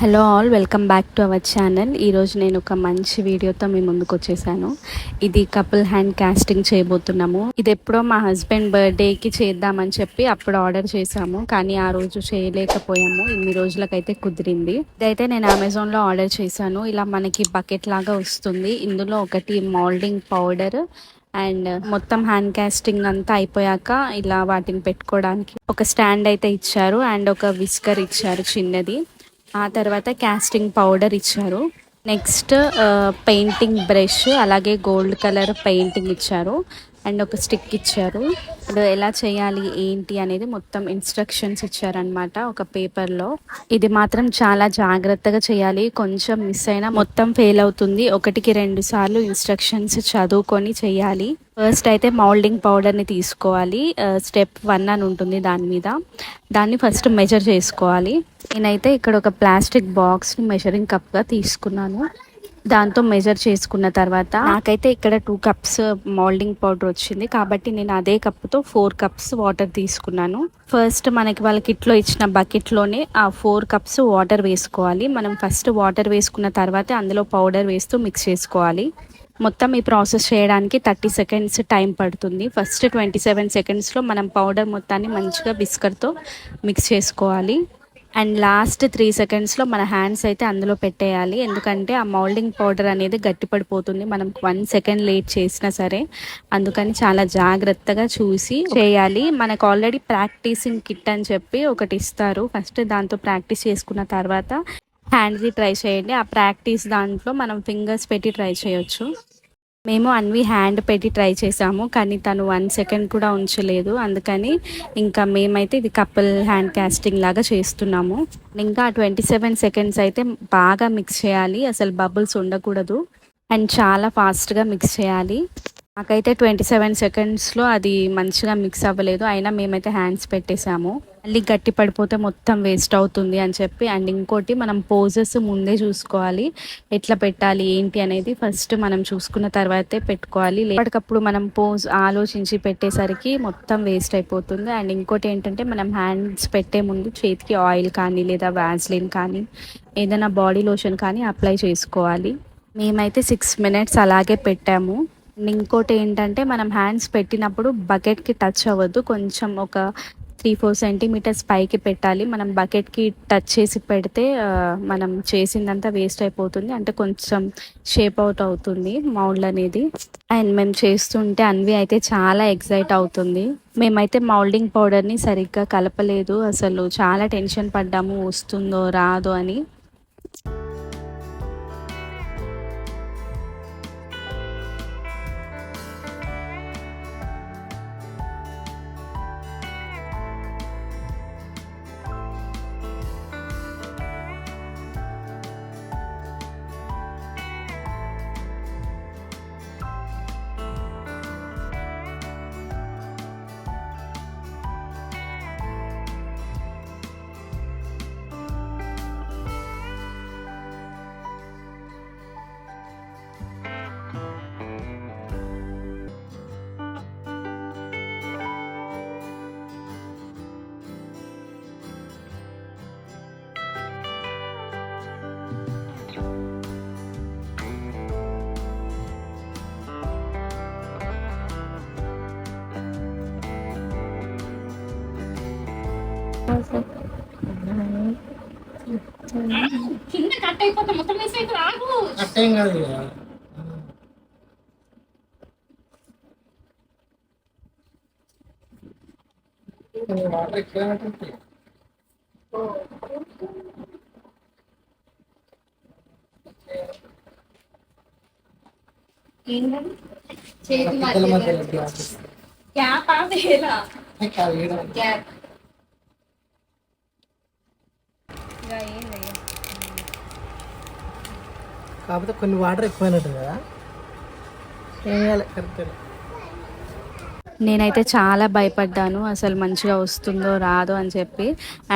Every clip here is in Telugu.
Hello all, welcome back to our channel. ఈరోజు నేను ఒక మంచి వీడియోతో మీ ముందుకు వచ్చేసాను. ఇది కపుల్ హ్యాండ్ కాస్టింగ్ చేయబోతున్నాము. ఇది ఎప్పుడో మా హస్బెండ్ బర్త్డేకి చేద్దామని చెప్పి అప్పుడు ఆర్డర్ చేసాము, కానీ ఆ రోజు చేయలేకపోయాము. ఇన్ని రోజులకైతే కుదిరింది. ఇదైతే నేను అమెజాన్లో ఆర్డర్ చేశాను. ఇలా మనకి బకెట్ లాగా వస్తుంది. ఇందులో ఒకటి మౌల్డింగ్ పౌడర్ అండ్ మొత్తం హ్యాండ్ కాస్టింగ్ అంతా అయిపోయాక ఇలా వాటిని పెట్టుకోవడానికి ఒక స్టాండ్ అయితే ఇచ్చారు అండ్ ఒక విస్కర్ ఇచ్చారు చిన్నది. ఆ తర్వాత కాస్టింగ్ పౌడర్ ఇచ్చారు. నెక్స్ట్ పెయింటింగ్ బ్రష్, అలాగే గోల్డ్ కలర్ పెయింటింగ్ ఇచ్చారు అండ్ ఒక స్టిక్ ఇచ్చారు. ఇది ఎలా చేయాలి ఏంటి అనేది మొత్తం ఇన్స్ట్రక్షన్స్ ఇచ్చారనమాట ఒక పేపర్లో. ఇది మాత్రం చాలా జాగ్రత్తగా చేయాలి, కొంచెం మిస్ అయినా మొత్తం ఫెయిల్ అవుతుంది. 1-2 సార్లు ఇన్స్ట్రక్షన్స్ చదువుకొని చేయాలి. ఫస్ట్ అయితే మౌల్డింగ్ పౌడర్ని తీసుకోవాలి. స్టెప్ 1 అని ఉంటుంది దాని మీద. దాన్ని ఫస్ట్ మెజర్ చేసుకోవాలి. నేనైతే ఇక్కడ ఒక ప్లాస్టిక్ బాక్స్ని మెజరింగ్ కప్గా తీసుకున్నాను. దాంతో మెజర్ చేసుకున్న తర్వాత నాకైతే ఇక్కడ 2 కప్స్ మౌల్డింగ్ పౌడర్ వచ్చింది, కాబట్టి నేను అదే కప్పుతో 4 కప్స్ వాటర్ తీసుకున్నాను. ఫస్ట్ మనకి వాళ్ళ కిట్లో ఇచ్చిన బకెట్లోనే ఆ 4 కప్స్ వాటర్ వేసుకోవాలి. మనం ఫస్ట్ వాటర్ వేసుకున్న తర్వాత అందులో పౌడర్ వేస్తూ మిక్స్ చేసుకోవాలి. మొత్తం ఈ ప్రాసెస్ చేయడానికి 30 సెకండ్స్ టైం పడుతుంది. ఫస్ట్ 27 సెకండ్స్లో మనం పౌడర్ మొత్తాన్ని మంచిగా విస్కర్తో మిక్స్ చేసుకోవాలి. అండ్ లాస్ట్ 3 సెకండ్స్లో మన హ్యాండ్స్ అయితే అందులో పెట్టేయాలి, ఎందుకంటే ఆ మౌల్డింగ్ పౌడర్ అనేది గట్టిపడిపోతుంది మనం 1 సెకండ్ లేట్ చేసినా సరే. అందుకని చాలా జాగ్రత్తగా చూసి చేయాలి. మనకు ఆల్రెడీ ప్రాక్టీసింగ్ కిట్ అని చెప్పి ఒకటి ఇస్తారు. ఫస్ట్ దాంతో ప్రాక్టీస్ చేసుకున్న తర్వాత హ్యాండ్ది ట్రై చేయండి. ఆ ప్రాక్టీస్ దాంట్లో మనం ఫింగర్స్ పెట్టి ట్రై చేయొచ్చు. మేము అన్వి హ్యాండ్ పెట్టి ట్రై చేసాము, కానీ తను 1 సెకండ్ కూడా ఉంచలేదు. అందుకని ఇంకా మేమైతే ఇది కపుల్ హ్యాండ్ కాస్టింగ్ లాగా చేస్తున్నాము. ఇంకా 27 సెకండ్స్ అయితే బాగా మిక్స్ చేయాలి, అసలు బబుల్స్ ఉండకూడదు అండ్ చాలా ఫాస్ట్గా మిక్స్ చేయాలి. నాకైతే 27 సెకండ్స్లో అది మంచిగా మిక్స్ అవ్వలేదు, అయినా మేమైతే హ్యాండ్స్ పెట్టేసాము. మళ్ళీ గట్టి పడిపోతే మొత్తం వేస్ట్ అవుతుంది అని చెప్పి. అండ్ ఇంకోటి, మనం పోజెస్ ముందే చూసుకోవాలి, ఎట్లా పెట్టాలి ఏంటి అనేది ఫస్ట్ మనం చూసుకున్న తర్వాతే పెట్టుకోవాలి. ఎప్పటికప్పుడు మనం పోజ్ ఆలోచించి పెట్టేసరికి మొత్తం వేస్ట్ అయిపోతుంది. అండ్ ఇంకోటి ఏంటంటే, మనం హ్యాండ్స్ పెట్టే ముందు చేతికి ఆయిల్ కానీ లేదా వ్యాజ్లిన్ కానీ ఏదైనా బాడీ లోషన్ కానీ అప్లై చేసుకోవాలి. మేమైతే 6 మినిట్స్ అలాగే పెట్టాము. ఇంకోటి ఏంటంటే, మనం హ్యాండ్స్ పెట్టినప్పుడు బకెట్కి టచ్ అవ్వద్దు, కొంచెం ఒక 3-4 సెంటీమీటర్స్ పైకి పెట్టాలి. మనం బకెట్కి టచ్ చేసి పెడితే మనం చేసిందంతా వేస్ట్ అయిపోతుంది, అంటే కొంచెం షేప్ అవుట్ అవుతుంది మౌల్డ్ అనేది. అండ్ మేము చేస్తుంటే అన్వి అయితే చాలా ఎక్సైట్ అవుతుంది. మేమైతే మౌల్డింగ్ పౌడర్ని సరిగ్గా కలపలేదు, అసలు చాలా టెన్షన్ పడ్డాము వస్తుందో రాదో అని. కింద కట్ అయిపోతా మొత్తం మిస్ అయితే రాదు. కట్టేం కాదు వాటర్ ఎక్కువ చేతి గ్యాప్ ఆవేలా గ్యాప్ కాకపోతే కొన్ని వాటర్ ఎక్కువైనట్టు కదా, ఏం చేయాలి కరెక్ట్. నేనైతే చాలా భయపడ్డాను, అసలు మంచిగా వస్తుందో రాదో అని చెప్పి.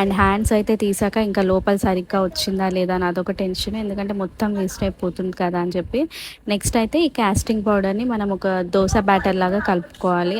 అండ్ హ్యాండ్స్ అయితే తీసాక ఇంకా లోపల సరిగ్గా వచ్చిందా లేదా అని అదొక టెన్షన్, ఎందుకంటే మొత్తం వేస్ట్ అయిపోతుంది కదా అని చెప్పి. నెక్స్ట్ అయితే ఈ కాస్టింగ్ పౌడర్ని మనం ఒక దోశ బ్యాటర్ లాగా కలుపుకోవాలి.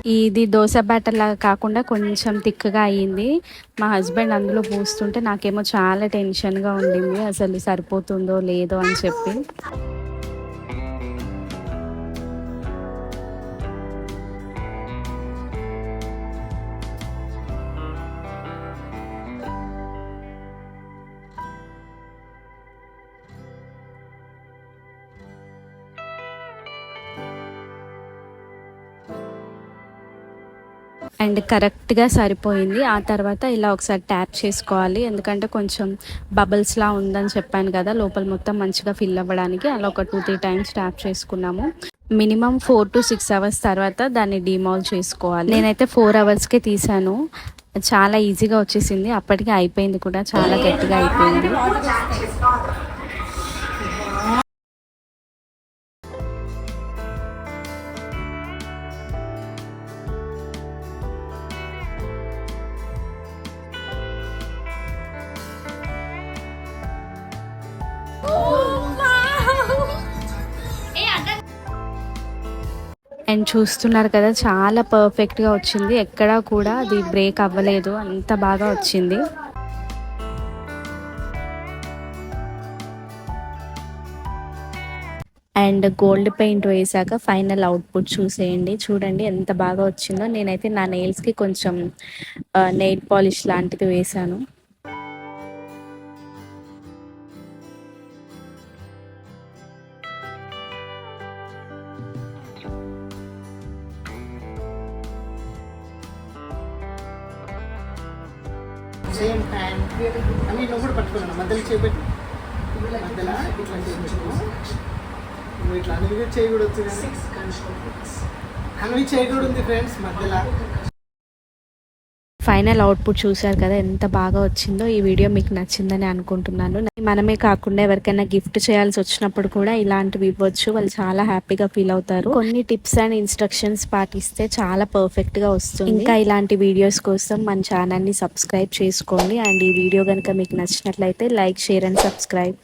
ఇది దోశ బ్యాటర్ లాగా కాకుండా కొంచెం థిక్గా అయ్యింది. మా హస్బెండ్ అందులో పోస్తుంటే నాకేమో చాలా టెన్షన్గా ఉండింది, అసలు సరిపోతుందో లేదో అని చెప్పి. అండ్ కరెక్ట్గా సరిపోయింది. ఆ తర్వాత ఇలా ఒకసారి ట్యాప్ చేసుకోవాలి, ఎందుకంటే కొంచెం బబుల్స్లా ఉందని చెప్పాను కదా, లోపల మొత్తం మంచిగా ఫిల్ అవ్వడానికి. అలా ఒక 2-3 టైమ్స్ ట్యాప్ చేసుకున్నాము. మినిమం 4 to 6 అవర్స్ తర్వాత దాన్ని డిమాల్ చేసుకోవాలి. నేనైతే 4 అవర్స్కే తీసాను. చాలా ఈజీగా వచ్చేసింది, అప్పటికే అయిపోయింది కూడా, చాలా గట్టిగా అయిపోయింది. అండ్ చూస్తున్నారు కదా, చాలా పర్ఫెక్ట్గా వచ్చింది, ఎక్కడా కూడా అది బ్రేక్ అవ్వలేదు, అంత బాగా వచ్చింది. అండ్ గోల్డ్ పెయింట్ వేసాక ఫైనల్ అవుట్పుట్ చూసేయండి. చూడండి ఎంత బాగా వచ్చిందో. నేనైతే నా నెయిల్స్కి కొంచెం నెయిల్ పాలిష్ లాంటిది వేసాను. సేమ్ హ్యాండ్ అన్ని నువ్వు కూడా పట్టుకున్నాను, మధ్యలో చేపెట్టి మధ్యలో ఇట్లా చేపెట్టుకో. నువ్వు ఇట్లా అన్ని చేయకూడదు, అన్ని చేయకూడదు ఫ్రెండ్స్ మధ్యలో. ఫైనల్ అవుట్పుట్ చూశారు కదా, ఎంత బాగా వచ్చిందో. ఈ వీడియో మీకు నచ్చిందని అనుకుంటున్నాను. మనమే కాకుండా ఎవరికైనా గిఫ్ట్ చేయాల్సి వచ్చినప్పుడు కూడా ఇలాంటివి ఇవ్వచ్చు, వాళ్ళు చాలా హ్యాపీగా ఫీల్ అవుతారు. కొన్ని టిప్స్ అండ్ ఇన్స్ట్రక్షన్స్ పాటిస్తే చాలా పర్ఫెక్ట్గా వస్తుంది. ఇంకా ఇలాంటి వీడియోస్ కోసం మన ఛానల్ని సబ్స్క్రైబ్ చేసుకోండి. అండ్ ఈ వీడియో కనుక మీకు నచ్చినట్లయితే లైక్, షేర్ అండ్ సబ్స్క్రైబ్.